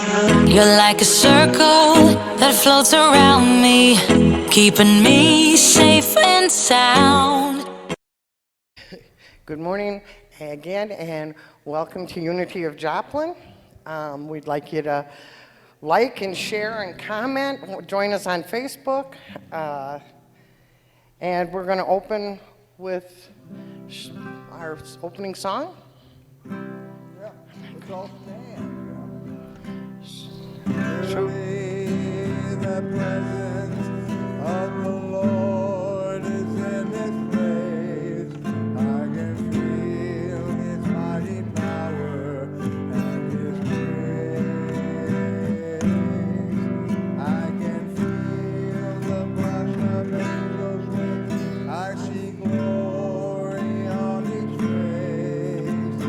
You're like a circle that floats around me, keeping me safe and sound. Good morning again, and welcome to Unity of Joplin. We'd like you to like and share and comment. Join us on Facebook. And we're going to open with our opening song. Yeah, it's all stand. Sure. The presence of the Lord is in this place. I can feel His mighty power and His grace. I can feel the brush of angels wings. I see glory on each face.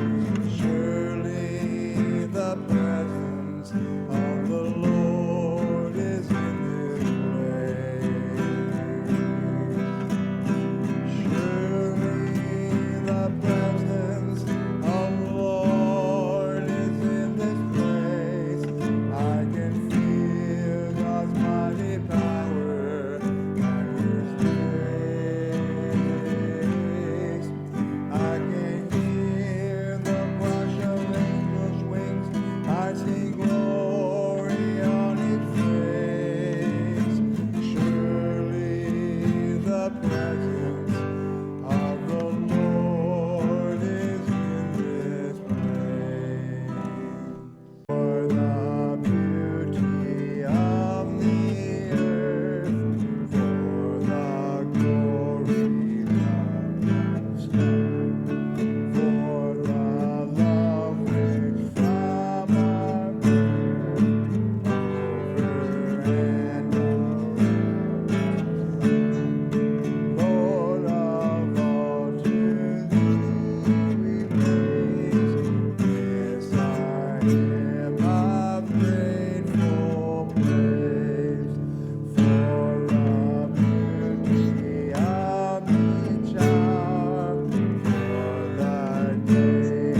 Surely the presence of the Lord is in this place. Surely the presence of the Lord is in this place. I can feel God's mighty power and His grace. I can hear the brush of angels' wings. I see glory on each face. Surely the presence of the Lord is in this place. For the beauty of the earth, for the glory of the stars, for the love which from above over and around us. Lord of all, to Thee we raise this our hymn of grateful praise. For the beauty of each hour, for the day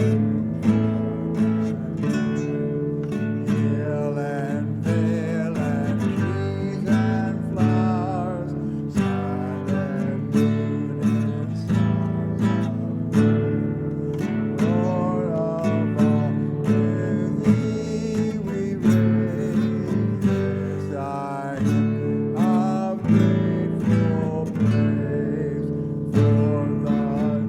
hill and vale and trees and flowers, sun and moon and stars above. Lord of all, to Thee we raise this our hymn of grateful praise. For the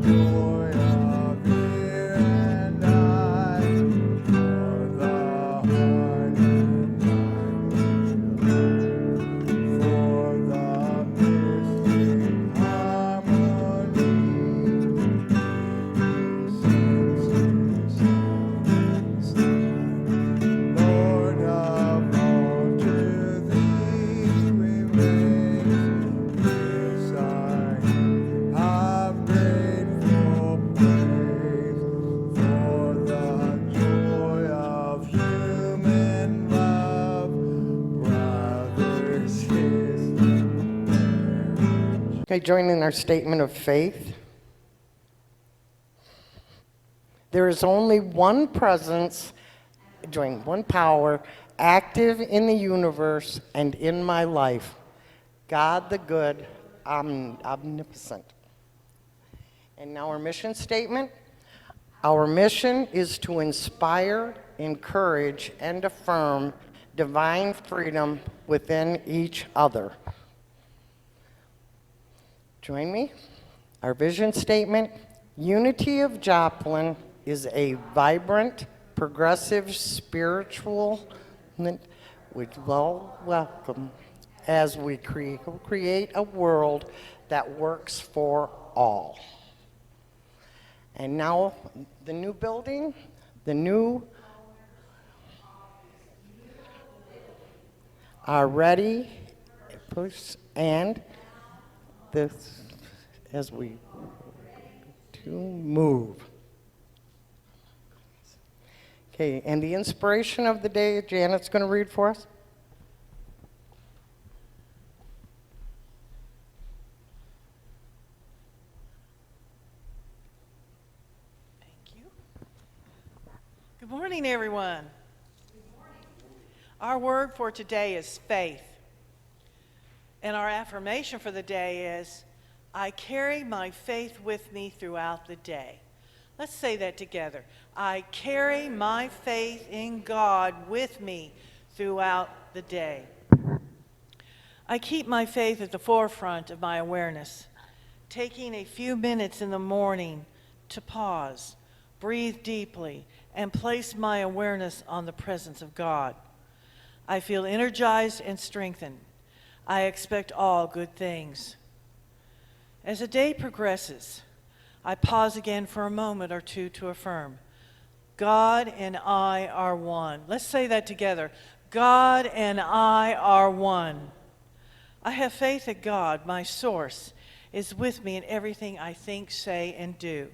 joy of ear and eye, for the heart and mind, for the mystic harmony, Lord of all, to Thee we raise this our hymn of grateful praise. For the joy of human love, brothers, sisters. Okay, join in our statement of faith. There is only one presence, one power, active in the universe and in my life. God the good, omnipotent. And now our mission statement. Our mission is to inspire, encourage, and affirm divine freedom within each other. Join me. Our vision statement. Unity of Joplin is a vibrant, progressive spiritual which will welcome as we create a world that works for all. And now the new building, are ready, and this as we to move. Okay, and the inspiration of the day, Janet's going to read for us. Thank you. Good morning, everyone. Our word for today is faith. And our affirmation for the day is, I carry my faith with me throughout the day. Let's say that together. I carry my faith in God with me throughout the day. I keep my faith at the forefront of my awareness, taking a few minutes in the morning to pause, breathe deeply, and place my awareness on the presence of God. I feel energized and strengthened. I expect all good things. As the day progresses, I pause again for a moment or two to affirm, God and I are one. Let's say that together. God and I are one. I have faith that God, my source, is with me in everything I think, say, and do.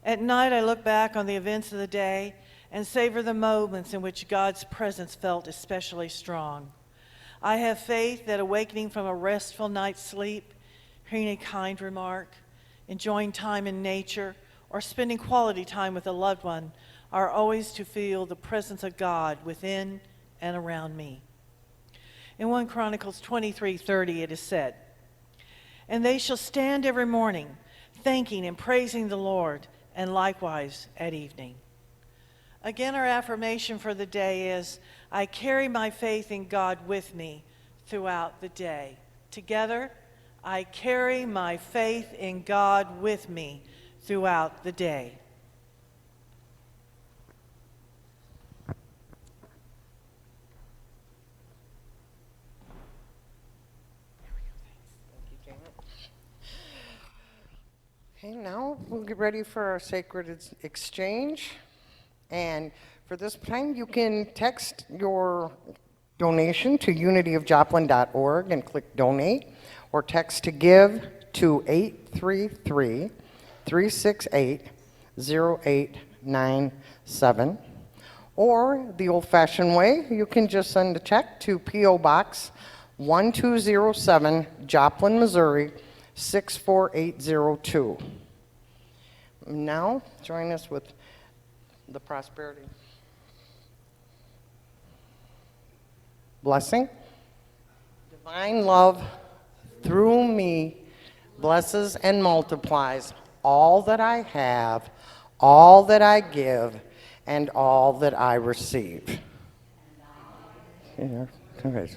At night, I look back on the events of the day and savor the moments in which God's presence felt especially strong. I have faith that awakening from a restful night's sleep, hearing a kind remark, enjoying time in nature, or spending quality time with a loved one are always to feel the presence of God within and around me. In 1 Chronicles 23:30, it is said, "And they shall stand every morning, thanking and praising the Lord, and likewise at evening." Again, our affirmation for the day is, I carry my faith in God with me throughout the day. Together, I carry my faith in God with me throughout the day. Okay, now we'll get ready for our sacred exchange. And for this time, you can text your donation to unityofjoplin.org and click donate, or text to give to 833-368-0897. Or the old-fashioned way, you can just send a check to P.O. Box 1207, Joplin, Missouri, 64802. Now, join us with the prosperity blessing. Divine love through me blesses and multiplies all that I have, all that I give, and all that I receive. Yeah, okay.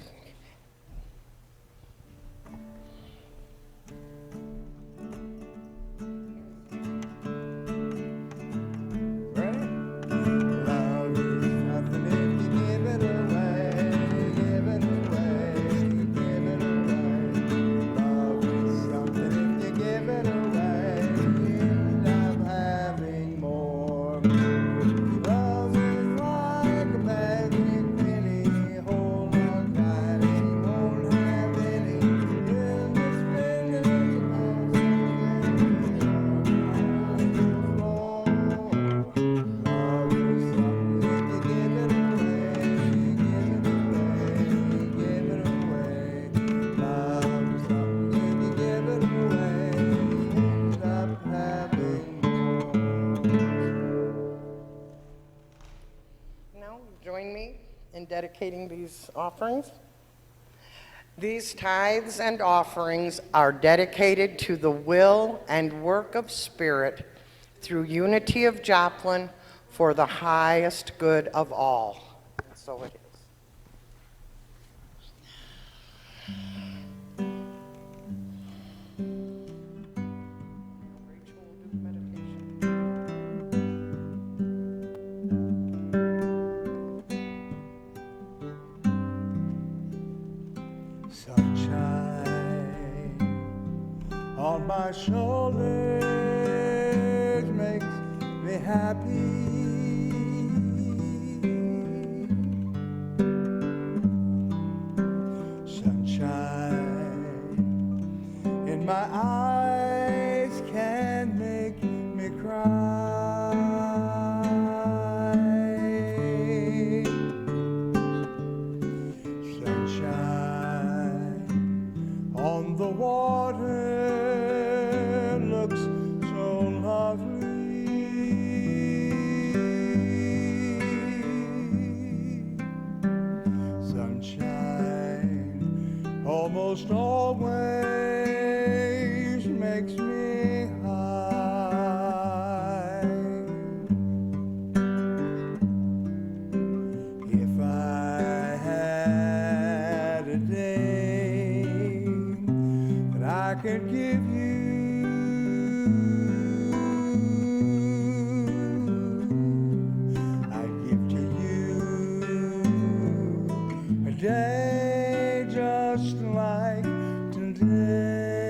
Love is nothing if you give it away, give it away, give it away. Love is something if you give it away, you end up having more. Love is like a magnet penny, hold on tight and you won't have any. You'll be spending the most of Love is something if you give it away, give it away, give it away. Love is something if you give it away, you end up having more. Now, join me in dedicating these offerings. These tithes and offerings are dedicated to the will and work of Spirit through Unity of Joplin for the highest good of all. And so it is. Rachel will do the meditation. Sunshine on my shoulders makes me happy. Sunshine in my eyes can make me cry. Sunshine on the water looks so lovely. almost always makes me high. If I had a day that I could give you, I'd give to you a day just like today.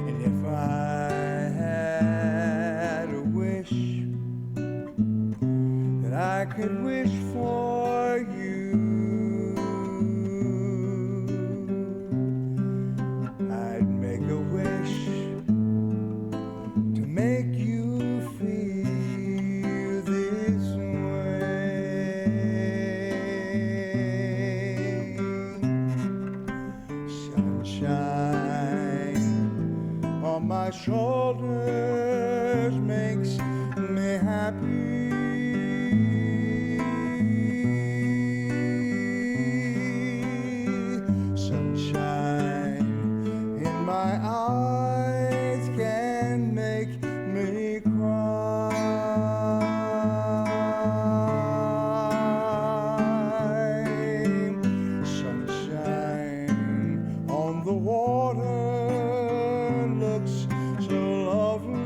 And if I had a wish that I could wish for you, I'd make a wish to make you feel this way. Sunshine on my shoulders makes me happy. Sunshine in my eyes can make me cry. Sunshine on the water looks so lovely.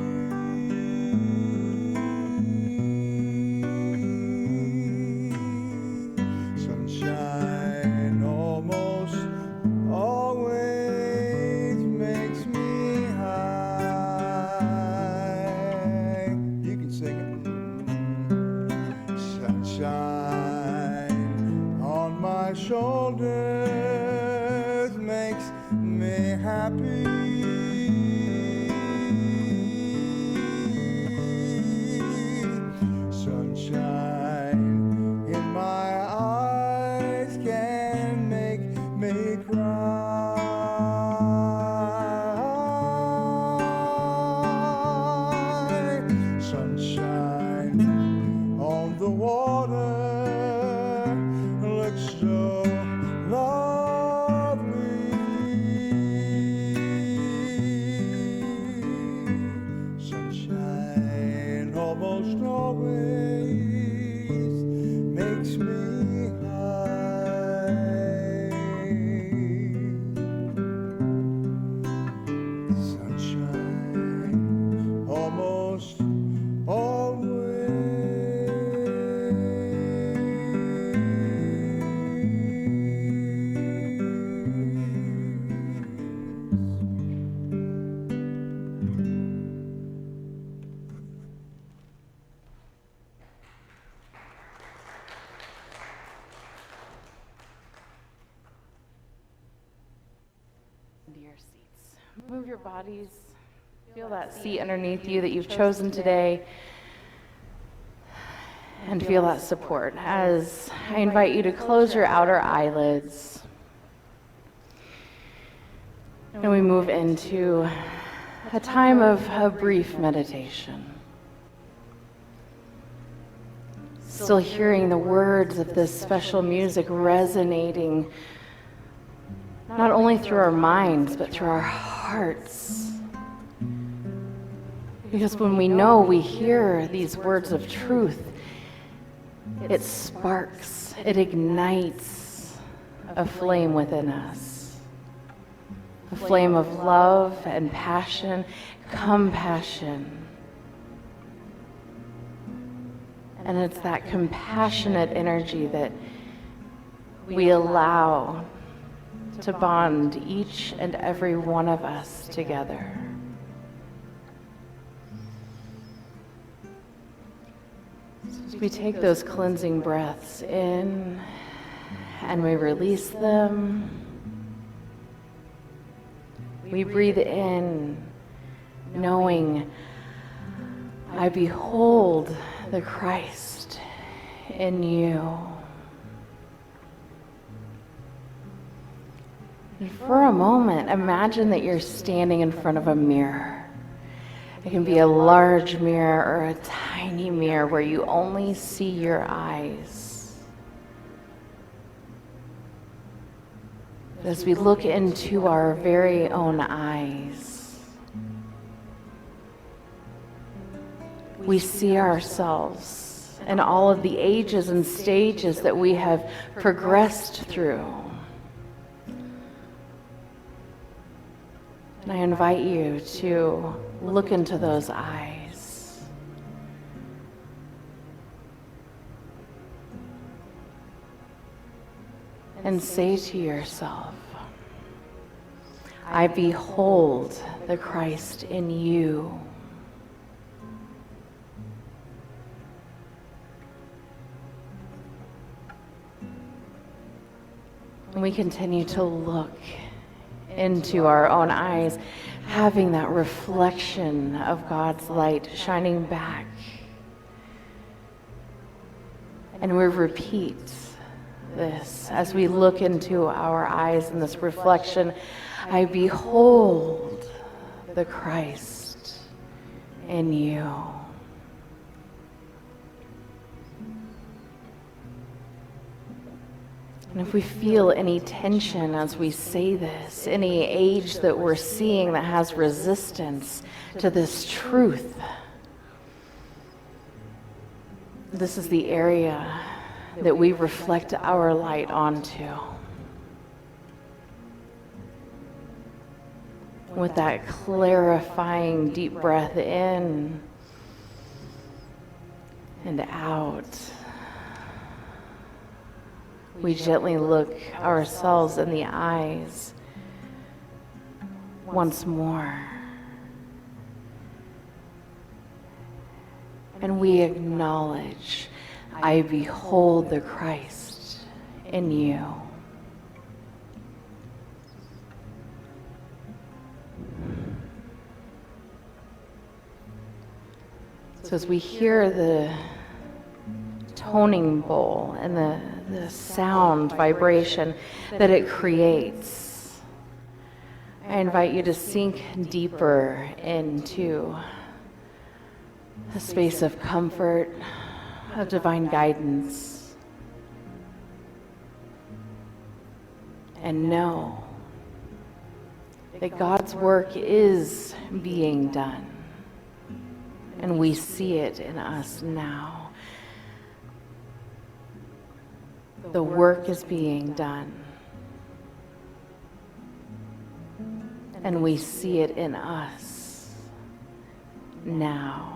Sunshine almost always makes me high. You can sing it. Sunshine on my shoulders makes me happy. Sunshine in my eyes can make me cry. Sunshine on the water looks so lovely. Sunshine almost always makes me high. Sunshine almost Into your seats. Move your bodies. Feel that seat underneath you that you've chosen today. And feel that support as I invite you to close your outer eyelids. And we move into a time of a brief meditation. Still hearing the words of this special music resonating not only through our minds, but through our hearts. Because when we know we hear these words of truth, it sparks, it ignites a flame within us. A flame of love and passion, compassion. And it's that compassionate energy that we allow to bond each and every one of us together. So we take those cleansing breaths in and we release them. We breathe in, knowing I behold the Christ in you. And for a moment, imagine that you're standing in front of a mirror. It can be a large mirror or a tiny mirror where you only see your eyes. As we look into our very own eyes, we see ourselves and all of the ages and stages that we have progressed through. And I invite you to look into those eyes. And say to yourself, I behold the Christ in you. And we continue to look into our own eyes, having that reflection of God's light shining back. And we repeat this as we look into our eyes in this reflection. I behold the Christ in you. And if we feel any tension as we say this, any age that we're seeing that has resistance to this truth, this is the area that we reflect our light onto. With that clarifying deep breath in and out, we gently look ourselves in the eyes once more. And we acknowledge, I behold the Christ in you. So as we hear the toning bowl and the sound vibration that it creates, I invite you to sink deeper into a space of comfort, of divine guidance, and know that God's work is being done, and we see it in us now. The work is being done, and we see it in us now.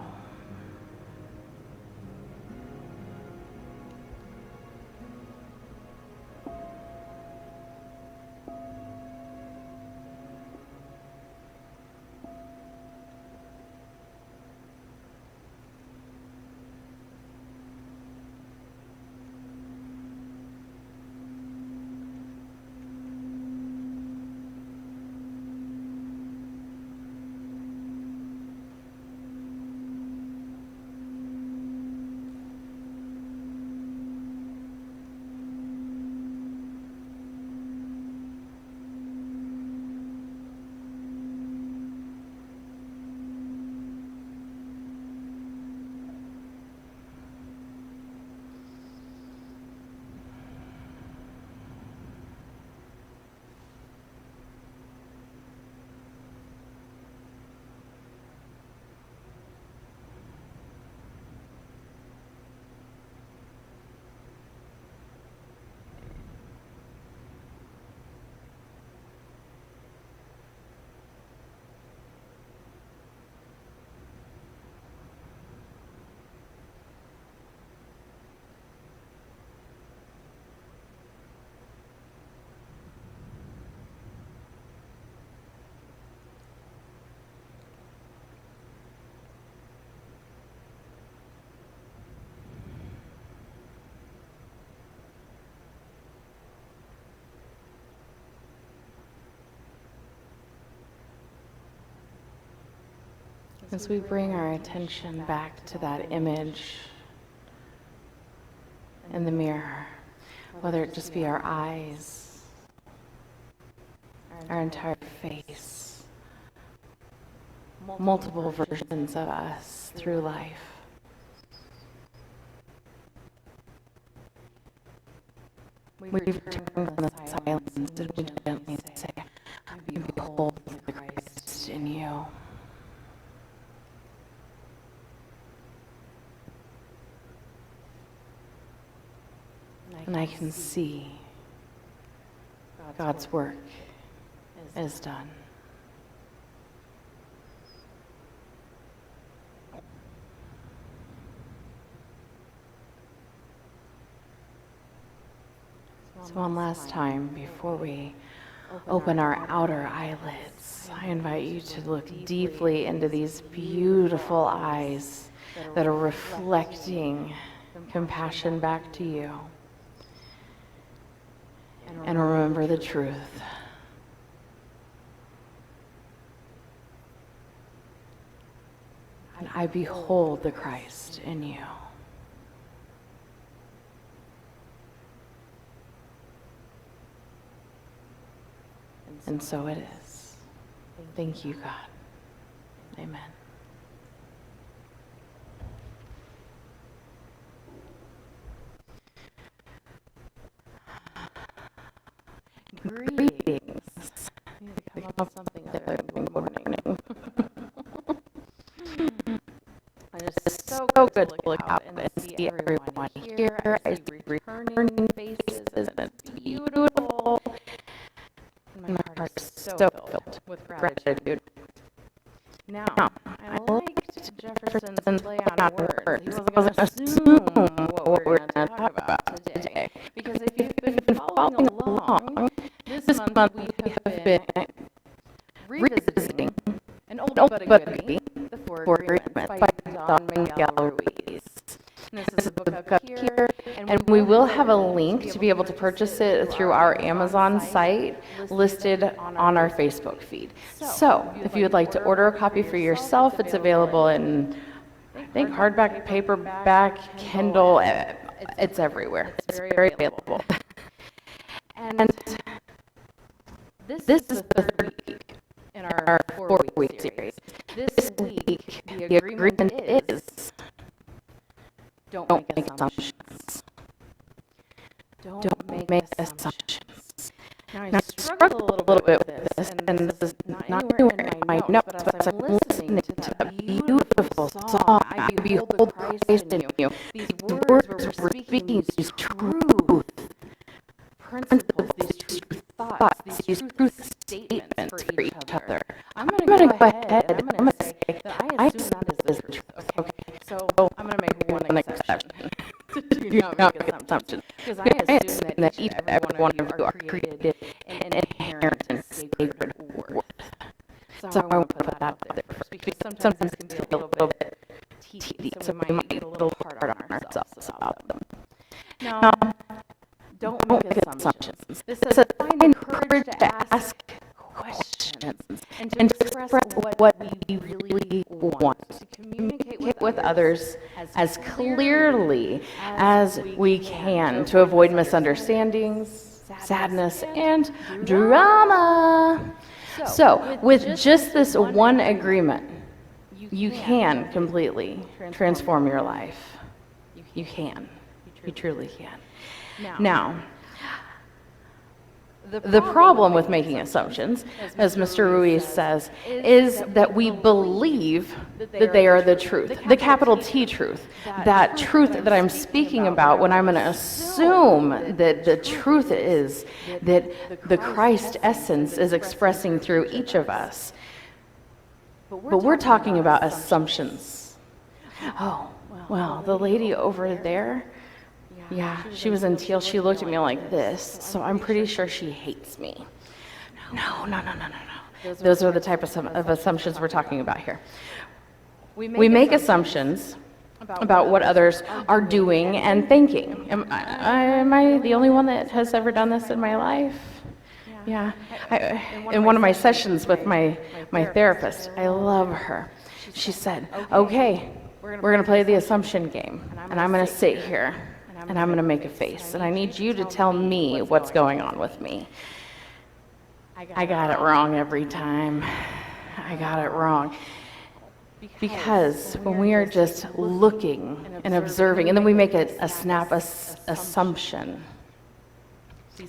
As we bring our attention back to that image in the mirror, whether it just be our eyes, our entire face, multiple versions of us through life. We return from the silence and we gently say, I behold the Christ in you. And I can see God's work is done. So one last time before we open our outer eyelids, I invite you to look deeply into these beautiful eyes that are reflecting compassion back to you. And remember the truth. And I behold the Christ in you. And so it is. Thank you, God. Amen. Greetings. I need to come up with something other than good morning. It's so good to look out and see everyone here. I see returning faces, and it's beautiful. And my heart is so filled with gratitude. Now, I liked Jefferson's play on words. He wasn't going to assume what we're going to talk about today. Because if you've been following along, this month we have been revisiting an old but a goodie, The Four Agreements by Don Miguel Ruiz. And this is a book up here, and we will have a link to be able to purchase it through our Amazon site listed on our Facebook feed. So if you would like to order a copy for yourself, it's available in, I think, hardback, paperback, Kindle, it's everywhere. It's very available. And this is the third week in our 4-week series. This week, the agreement is, don't make assumptions. Don't make assumptions. Now, I struggled a little bit with this, and this is not anywhere in my notes, but as I'm listening to that beautiful song, I behold Christ in you. These words were speaking these truth principles, these truth thoughts, these truth statements for each other. I'm going to go ahead and I'm going to say that I assume that is the truth. Okay, so I'm going to make one exception. Do not make assumptions. Because I assume that each and every one of you are created in inherent and sacred worth. So I want to put that out there first, because sometimes it can be a little bit tedious, so we might get a little hard on ourselves about them. Now, don't make assumptions. This says, find courage to ask questions and to express what we really want. To communicate with others as clearly as we can to avoid misunderstandings, sadness, and drama. So, with just this one agreement, you can completely transform your life. You can. You truly can. Now, the problem with making assumptions, as Mr. Ruiz says, is that we believe that they are the truth, the capital T truth, that truth that I'm speaking about when I'm going to assume that the truth is that the Christ essence is expressing through each of us. But we're talking about assumptions. Oh, well, the lady over there, yeah, she was in teal. She looked at me like this, so I'm pretty sure she hates me. No. Those are the type of assumptions we're talking about here. We make assumptions about what others are doing and thinking. Am I the only one that has ever done this in my life? Yeah. In one of my sessions with my therapist, I love her. She said, okay, we're going to play the assumption game, and I'm going to sit here. And I'm going to make a face, and I need you to tell me what's going on with me. I got it wrong every time. I got it wrong. Because when we are just looking and observing, and then we make a snap assumption,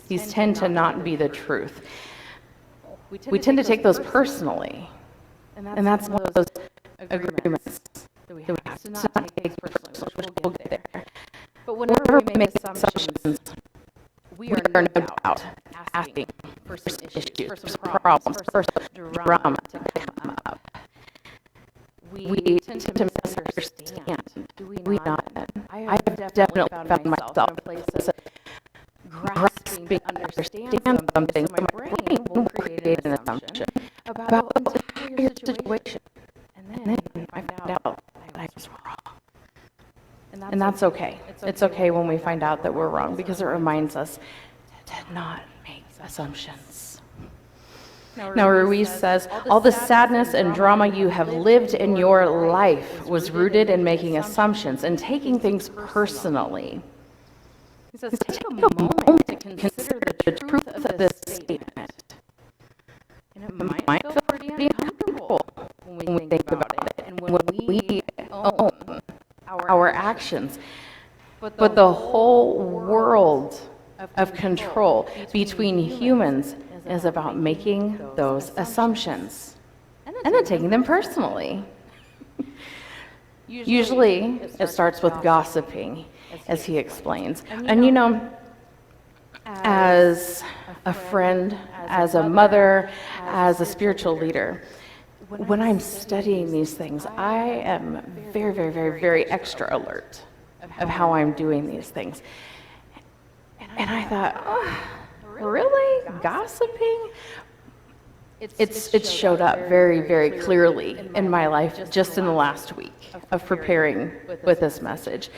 These tend to not be the truth. We tend to take those personally. And that's one of those agreements that we have to not take personally. We'll get there. But whenever we make assumptions, we are no doubt asking for some issues, for some problems, for some drama to come up. We tend to misunderstand, do we not? I have definitely found myself in a place of grasping to understand something, so my brain will create an assumption about an entire situation. And then I found out that I was wrong. And that's okay. It's okay when we find out that we're wrong, because it reminds us to not make assumptions. Now, Ruiz says, all the sadness and drama you have lived in your life was rooted in making assumptions and taking things personally. He says, take a moment to consider the truth of this statement. And it might feel pretty uncomfortable when we think about it and when we own our actions. But the whole world of control between humans is about making those assumptions and then taking them personally. Usually, it starts with gossiping, as he explains. And you know, as a friend, as a mother, as a spiritual leader, when I'm studying these things, I am very, very, very, very extra alert of how I'm doing these things. And I thought, oh, really? Gossiping? It's showed up very, very clearly in my life just in the last week of preparing with this message.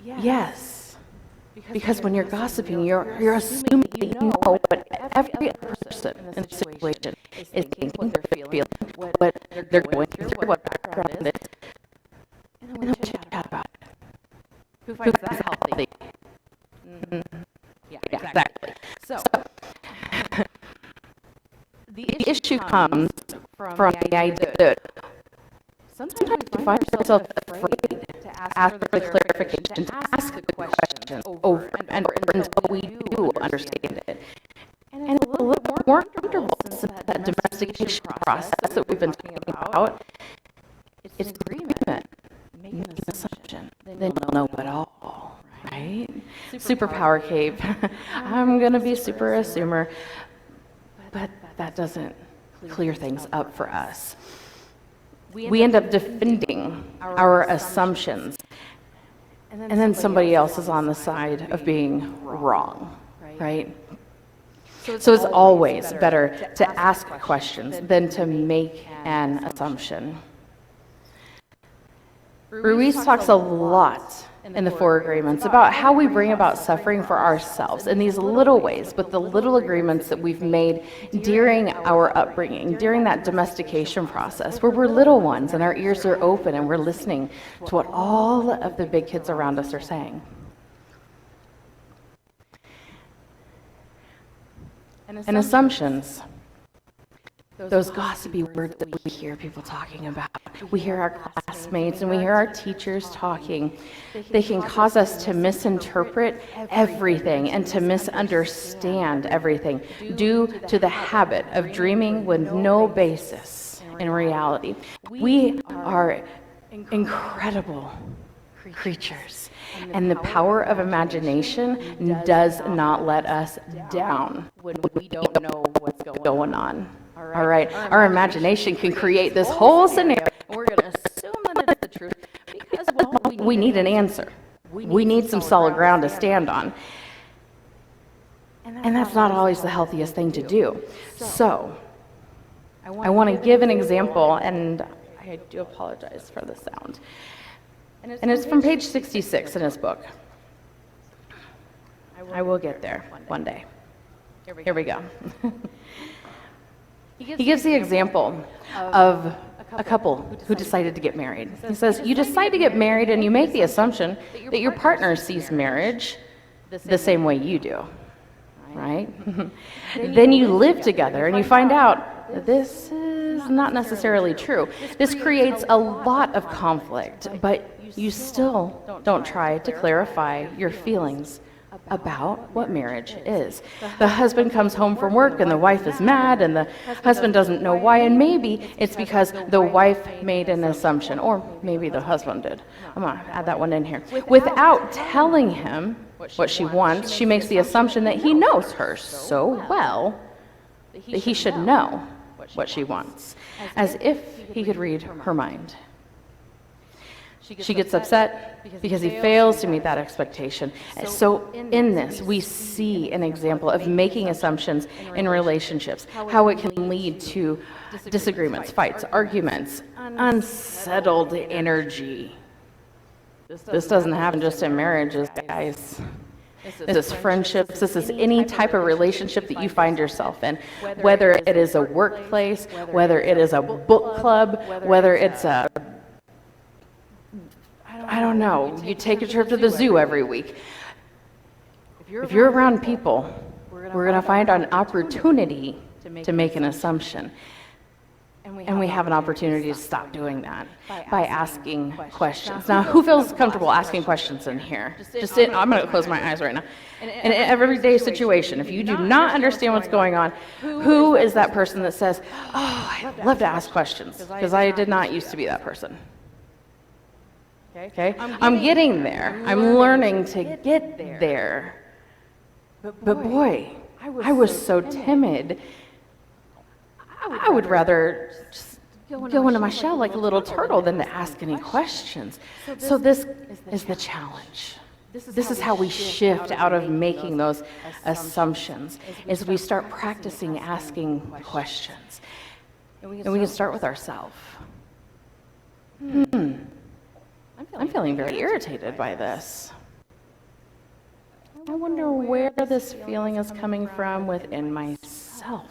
Yes, because when you're gossiping, you're assuming that you know what every other person in the situation is thinking, what they're feeling, what they're going through, what background is, and then we chat about it. Who finds that healthy? Mm-hmm. Yeah, exactly. So, the issue comes from the idea that sometimes we find ourselves afraid to ask for the clarification, to ask the question over and over until we do understand it. And it's a little bit more comfortable since that domestication process that we've been talking about, it's an agreement, making an assumption, then you'll know it all. Right? Superpower cave. I'm going to be super assumer, but that doesn't clear things up for us. We end up defending our assumptions, and then somebody else is on the side of being wrong, right? So it's always better to ask questions than to make an assumption. Ruiz talks a lot in the Four Agreements about how we bring about suffering for ourselves in these little ways, but the little agreements that we've made during our upbringing, during that domestication process, where we're little ones and our ears are open and we're listening to what all of the big kids around us are saying. And assumptions, those gossipy words that we hear people talking about. We hear our classmates and we hear our teachers talking. They can cause us to misinterpret everything and to misunderstand everything due to the habit of dreaming with no basis in reality. We are incredible creatures, and the power of imagination does not let us down when we don't know what's going on. All right, our imagination can create this whole scenario, and we're going to assume that it's the truth because, well, we need an answer. We need some solid ground to stand on. And that's not always the healthiest thing to do. So, I want to give an example, and I do apologize for the sound. And it's from page 66 in his book. I will get there one day. Here we go. He gives the example of a couple who decided to get married. He says, you decide to get married and you make the assumption that your partner sees marriage the same way you do, right? Then you live together and you find out that this is not necessarily true. This creates a lot of conflict, but you still don't try to clarify your feelings about what marriage is. The husband comes home from work and the wife is mad and the husband doesn't know why, and maybe it's because the wife made an assumption, or maybe the husband did. I'm going to add that one in here. Without telling him what she wants, she makes the assumption that he knows her so well that he should know what she wants, as if he could read her mind. She gets upset because he fails to meet that expectation. So in this, we see an example of making assumptions in relationships, how it can lead to disagreements, fights, arguments, unsettled energy. This doesn't happen just in marriages, guys. This is friendships. This is any type of relationship that you find yourself in, whether it is a workplace, whether it is a book club, whether it's a, I don't know, you take a trip to the zoo every week. If you're around people, we're going to find an opportunity to make an assumption. And we have an opportunity to stop doing that by asking questions. Now, who feels comfortable asking questions in here? I'm going to close my eyes right now. In an everyday situation, if you do not understand what's going on, who is that person that says, oh, I'd love to ask questions, because I did not used to be that person. Okay? I'm getting there. I'm learning to get there. But boy, I was so timid. I would rather just go into my shell like a little turtle than to ask any questions. So this is the challenge. This is how we shift out of making those assumptions, is we start practicing asking questions. And we can start with ourselves. I'm feeling very irritated by this. I wonder where this feeling is coming from within myself.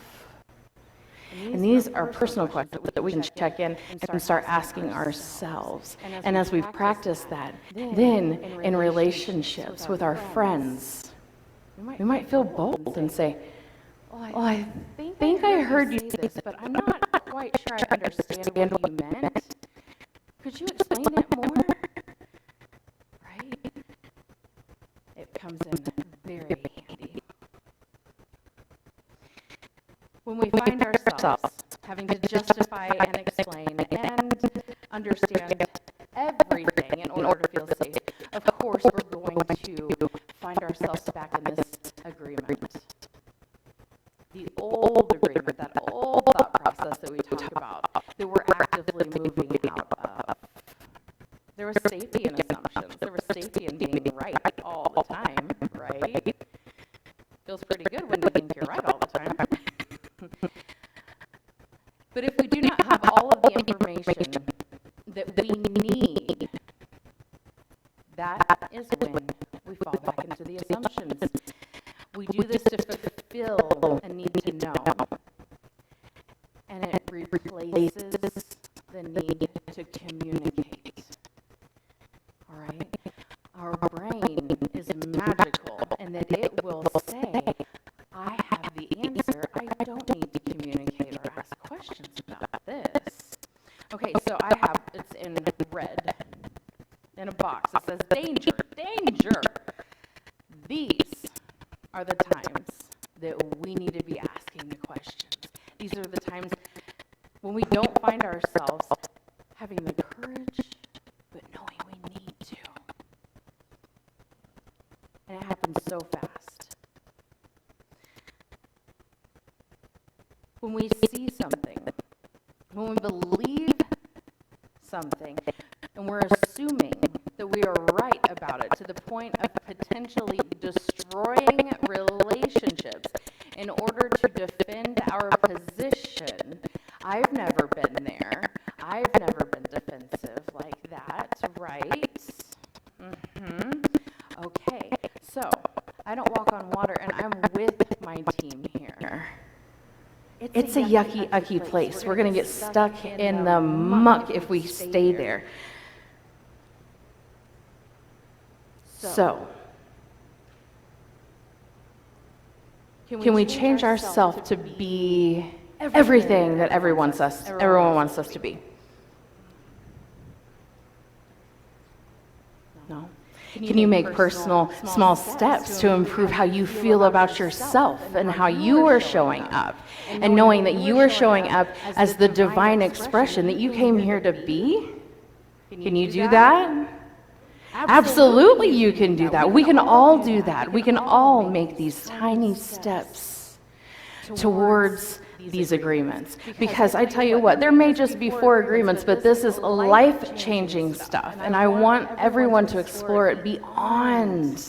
And these are personal questions that we can check in and start asking ourselves. And as we practice that, then in relationships with our friends, we might feel bold and say, well, I think I heard you say this, but I'm not quite sure I understand what you meant. Could you explain it more? Right? It comes in very handy. When we find ourselves having to justify and explain and understand everything in order to feel safe, of course we're going to find ourselves back in this agreement. The old agreement, that old thought process that we talked about, that we're actively moving out of. There was safety in assumptions. There was safety in being right all the time, right? Feels pretty good when you think you're right all the time. But if we do not have all of the information that we need, that is when we fall back into the assumptions. We do this to fulfill a need to know, and it replaces the need to communicate. All right? Our brain is magical, and that it will say, I have the answer. I don't need to communicate or ask questions about this. Okay, so I have, it's in red, in a box. It says, danger, danger. These are the times that we need to be asking the questions. These are the times when we don't find ourselves having the courage, but knowing we need to. And it happens so fast. When we see something, when we believe something, and we're assuming that we are right about it to the point of potentially destroying relationships in order to defend our position. I've never been there. I've never been defensive like that, right? Okay, so I don't walk on water, and I'm with my team here. It's a yucky, ucky place. We're going to get stuck in the muck if we stay there. So, can we change ourselves to be everything that everyone wants us to be? No. Can you make personal, small steps to improve how you feel about yourself and how you are showing up? And knowing that you are showing up as the divine expression that you came here to be? Can you do that? Absolutely, you can do that. We can all do that. We can all make these tiny steps towards these agreements. Because I tell you what, there may just be 4 agreements, but this is life-changing stuff. And I want everyone to explore it beyond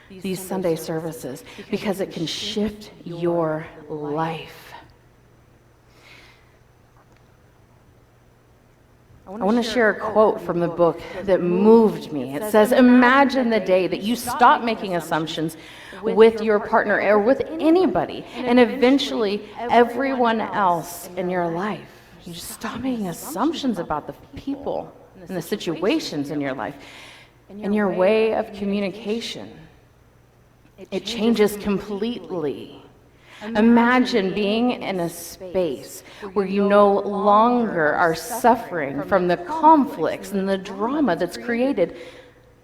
these Sunday services because it can shift your life. I want to share a quote from the book that moved me. It says, imagine the day that you stop making assumptions with your partner or with anybody, and eventually everyone else in your life. You just stop making assumptions about the people and the situations in your life and your way of communication. It changes completely. Imagine being in a space where you no longer are suffering from the conflicts and the drama that's created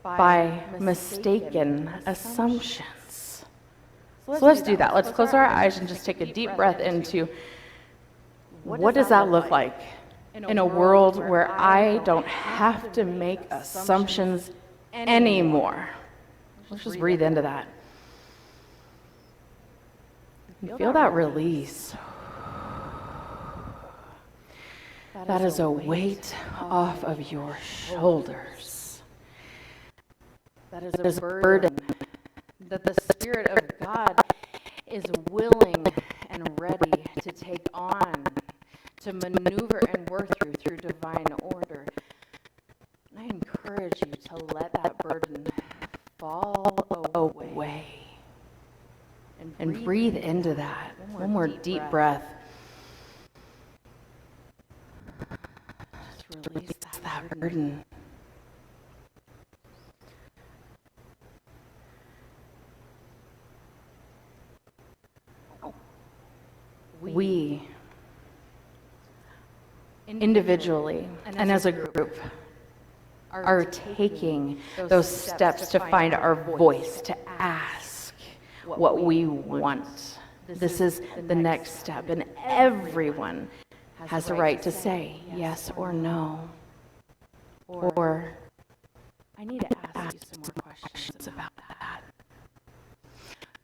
by mistaken assumptions. So let's do that. Let's close our eyes and just take a deep breath into what does that look like in a world where I don't have to make assumptions anymore. Let's just breathe into that. You feel that release. That is a weight off of your shoulders. That is a burden that the Spirit of God is willing and ready to take on, to maneuver and work through divine order. I encourage you to let that burden fall away. And breathe into that. One more deep breath. Just release that burden. We, individually and as a group, are taking those steps to find our voice, to ask what we want. This is the next step, and everyone has the right to say yes or no. Or, I need to ask you some more questions about that.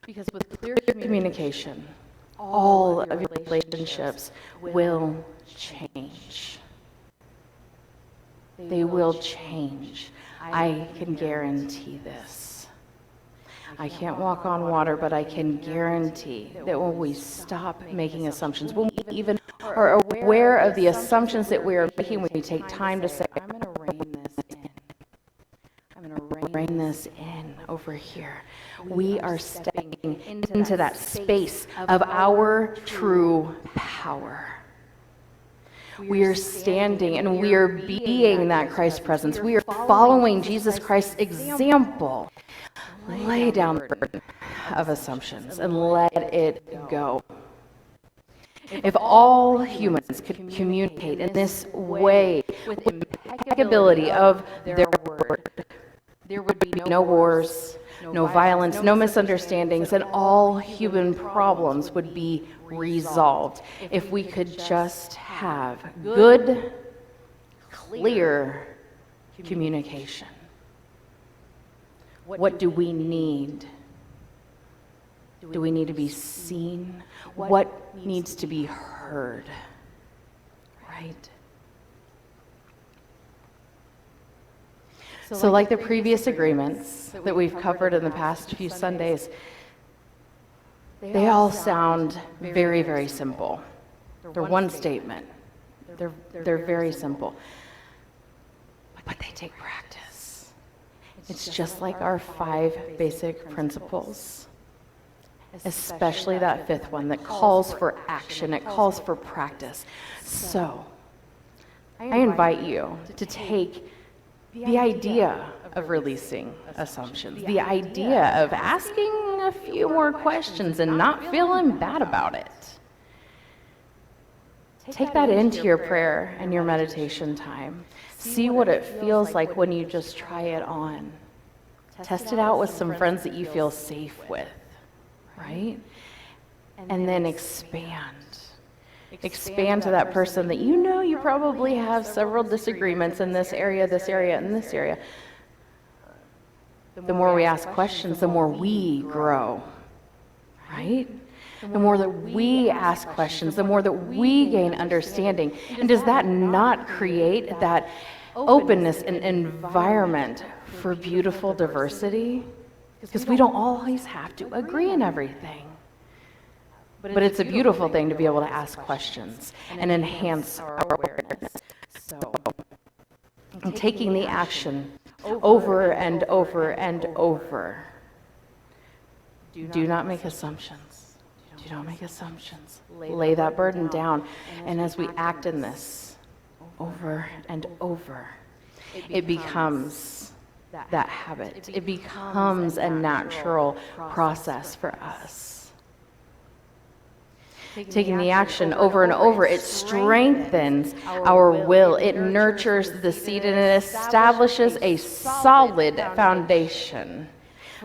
Because with clear communication, all of your relationships will change. They will change. I can guarantee this. I can't walk on water, but I can guarantee that when we stop making assumptions, when we even are aware of the assumptions that we are making, when we take time to say, I'm going to rein this in. I'm going to rein this in over here. We are stepping into that space of our true power. We are standing and we are being that Christ presence. We are following Jesus Christ's example. Lay down the burden of assumptions and let it go. If all humans could communicate in this way with impeccability of their word, there would be no wars, no violence, no misunderstandings, and all human problems would be resolved if we could just have good, clear communication. What do we need? Do we need to be seen? What needs to be heard? Right? So like the previous agreements that we've covered in the past few Sundays, they all sound very, very simple. They're one statement. They're very simple. But they take practice. It's just like our 5 basic principles, especially that 5th one that calls for action, it calls for practice. So, I invite you to take the idea of releasing assumptions, the idea of asking a few more questions and not feeling bad about it. Take that into your prayer and your meditation time. See what it feels like when you just try it on. Test it out with some friends that you feel safe with, right? And then expand. Expand to that person that you know you probably have several disagreements in this area, and this area. The more we ask questions, the more we grow, right? The more that we ask questions, the more that we gain understanding. And does that not create that openness and environment for beautiful diversity? Because we don't always have to agree in everything. But it's a beautiful thing to be able to ask questions and enhance our awareness. So, I'm taking the action over and over and over. Do not make assumptions. Do not make assumptions. Lay that burden down. And as we act in this over and over, it becomes that habit. It becomes a natural process for us. Taking the action over and over, it strengthens our will. It nurtures the seed and it establishes a solid foundation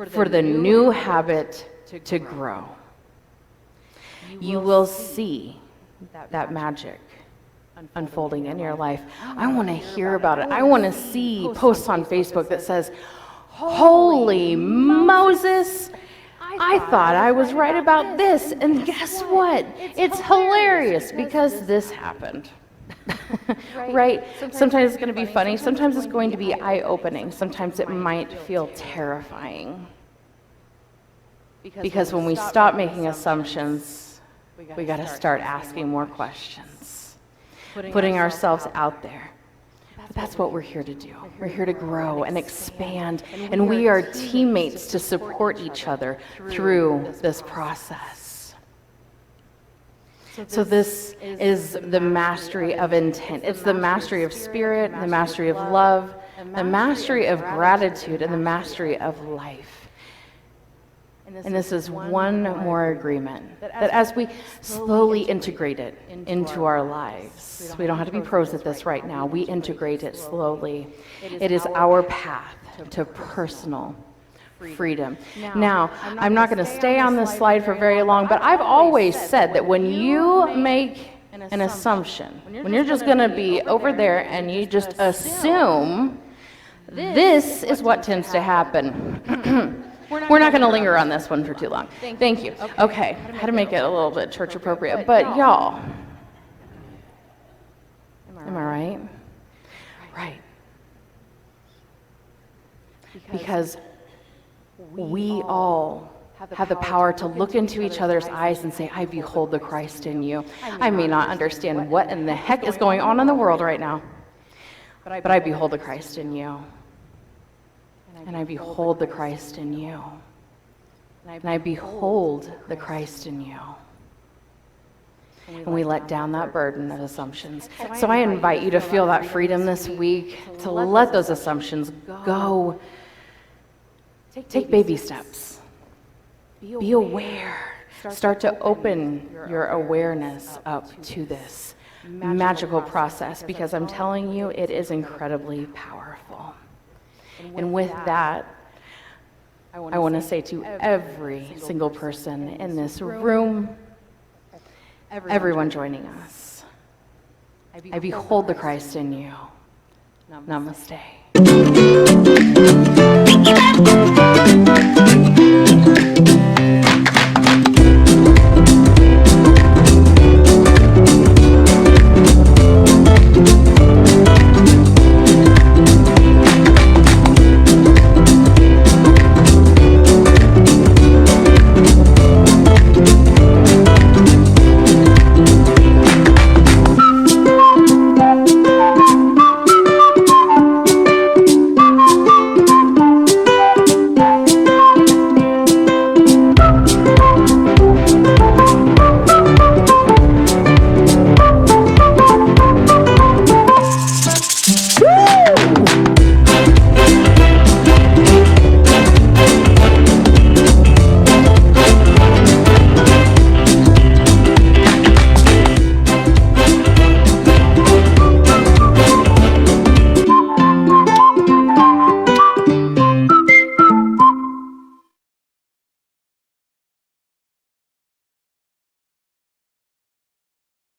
for the new habit to grow. You will see that magic unfolding in your life. I want to hear about it. I want to see posts on Facebook that says, "Holy Moses, I thought I was right about this, and guess what? It's hilarious because this happened." Right? Sometimes it's going to be funny. Sometimes it's going to be eye-opening. Sometimes it might feel terrifying. Because when we stop making assumptions, we got to start asking more questions, putting ourselves out there. But that's what we're here to do. We're here to grow and expand, and we are teammates to support each other through this process. So this is the mastery of intent. It's the mastery of spirit, the mastery of love, the mastery of gratitude, and the mastery of life. And this is one more agreement, that as we slowly integrate it into our lives, we don't have to be pros at this right now, we integrate it slowly. It is our path to personal freedom. Now, I'm not going to stay on this slide for very long, but I've always said that when you make an assumption, when you're just going to be over there and you just assume, this is what tends to happen. We're not going to linger on this one for too long. Thank you. Okay, I had to make it a little bit church appropriate, but y'all, am I right? Right. Because we all have the power to look into each other's eyes and say, "I behold the Christ in you." I may not understand what in the heck is going on in the world right now, but I behold the Christ in you. And I behold the Christ in you. And I behold the Christ in you. And we let down that burden of assumptions. So I invite you to feel that freedom this week, to let those assumptions go. Take baby steps. Be aware. Start to open your awareness up to this magical process, because I'm telling you, it is incredibly powerful. And with that, I want to say to every single person in this room, everyone joining us, I behold the Christ in you. Namaste.